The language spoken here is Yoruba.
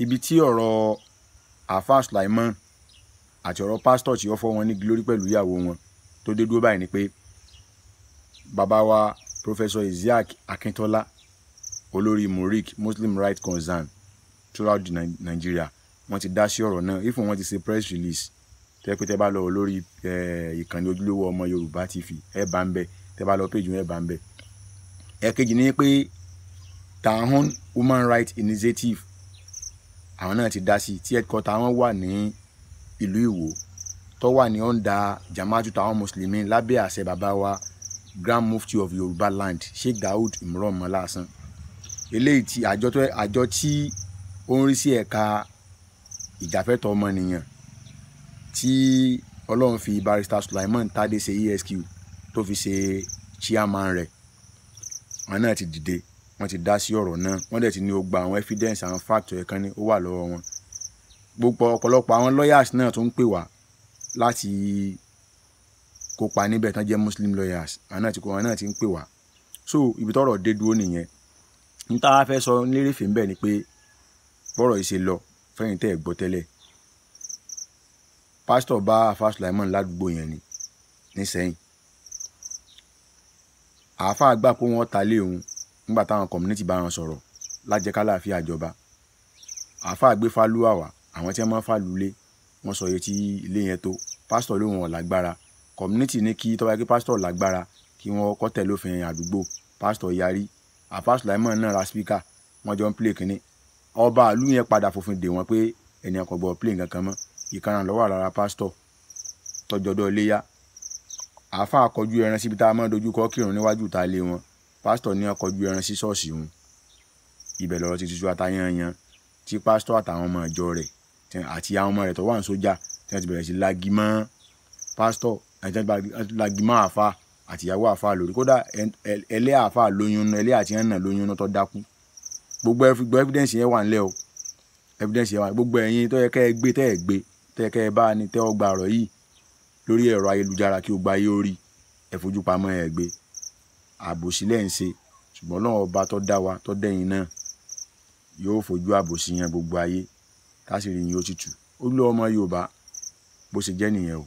ibi tí ọ̀rọ̀ Alfa Sulaiman àti ọ̀rọ̀ pásítọ̀ tí ó fọ́ wọn ní glory pẹ̀lú ìyàwó wọn tó dé dúró báyìí ni pé bàbá wa Professor Isiaq Akintola olórí Murik Muslim Rights Concern throughout Nigeria wọ́n ti dá sí ọ̀rọ̀ náà if wọ́n ti ṣe press release tẹ́ pé tẹ́ bá lọ lórí ìkànnì ojúlówó ọmọ Yorùbá TV ẹ bá ń bẹ tẹ́ bá lọ page ẹ bá ń bẹ. Ẹ̀kejì ni pé Tahun Human Rights Initiative àwọn náà ti dá sí tí headquarter wọn wà ní ìlú Ìwó tó wà ní under Jamaatu Tahun Muslimin lábẹ́ àṣẹ bàbá wa Grand Mufti of Yorùbá Land Sheikh Daud Imran Mọ́lásan. Eléyìí tí àjọ tí ó ń rí sí ẹ̀ka ìjàfẹ́tọ̀ọ́ ọmọnìyàn tí Ọlọ́run fi Barrister Sulaiman Tade ṣe ESQ tó fi ṣe chairman rẹ̀ wọn náà ti dìde wọ́n ti dá sí ọ̀rọ̀ náà wọ́n dẹ̀ ti ní ó gba àwọn evidence àwọn fact ẹ̀kan ní ó wà lọ́wọ́ wọn. Gbogbo ọ̀pọ̀lọpọ̀ àwọn lawyers náà tó ń pè wá láti kópa níbẹ̀ tán jẹ́ Muslim lawyers àwọn náà ti ń pè wá. So ibi tọ́rọ̀ dé dúró nìyẹn. Ní tá a fẹ́ sọ lérèfé ń bẹ̀ ni pé bọ́rọ̀ yìí ṣe lọ fẹ́yìn tẹ́ ẹ̀ gbọ́ tẹ́lẹ̀. Pásítọ̀ bá Alfa Sulaiman ládùúgbò yẹn ni nísẹ́yìn. Àáfàá gbà pé wọ́n ta lé òun nígbà táwọn community bá wọn sọ̀rọ̀ lájẹkálàáfíà àjọba. Àáfàá gbé fálúwà wá àwọn tí wọ́n máa ń fàlùlé wọ́n sọ iye tí ilé yẹn tó. Pásítọ̀ ló wọn lágbára community ní kí tó bá yẹ kí pásítọ̀ lágbára kí wọ́n kọ́ tẹ̀lé òfin àdúgbò. Pásítọ̀ yarí. Alfa Sulaiman náà ra speaker wọ́n jọ ń play kínní. Ọba ìlú yẹn padà fòfin dè wọ́n pé ẹnìyàn kò gbọ́ play nǹkan kan mọ́. Ìkarahun lọ́wọ́ lára pásítọ̀ tọ́jọ́dọ̀ iléyá. Àáfàá kọjú ẹran síbi tá a máa dojú kọ kírun níwájú ta lé wọn. Pásítọ̀ ní ọkọjú ẹran sí ṣọ́ọ̀ṣì wọn. Ibẹ̀ lọ́rọ̀ ti tútù àtàyànyàn tí pásítọ̀ àtàwọn ọmọ ìjọ rẹ̀ àti àwọn ọmọ rẹ̀ tó wà ní sójà tí wọ́n ti bẹ̀rẹ̀ sí lagimọ́ pásítọ̀ lagimọ́ àáfàá àti ìyàwó àáfàá lórí. Kódà ẹlẹ́ àáfàá lóyún ẹlẹ́ àti ẹ̀nà lóyún tó dákú. Gbogbo evidence yẹn wà nílẹ̀ o. Evidence yẹn wà gbogbo ẹ̀yin tó yẹ kẹ́ ẹ gbé tẹ́ ẹ gbé tẹ́ yẹ kẹ́ ẹ bá ní tẹ́ ọ gba ọ̀rọ̀ yìí lórí ẹ̀rọ ayélujára kí o gba ayé orí ẹ fojú pamọ́ ẹ gbé. Àbòsí lẹ́ ń ṣe ṣùgbọ́n Ọlọ́run ọba tó dá wa tó dẹ̀yìn náà yóò fojú àbòsí yẹn gbogbo ayé ká sì rí yín ó ti tù. Ó lọ ọmọ Yorùbá bó ṣe jẹ́ nìyẹn o.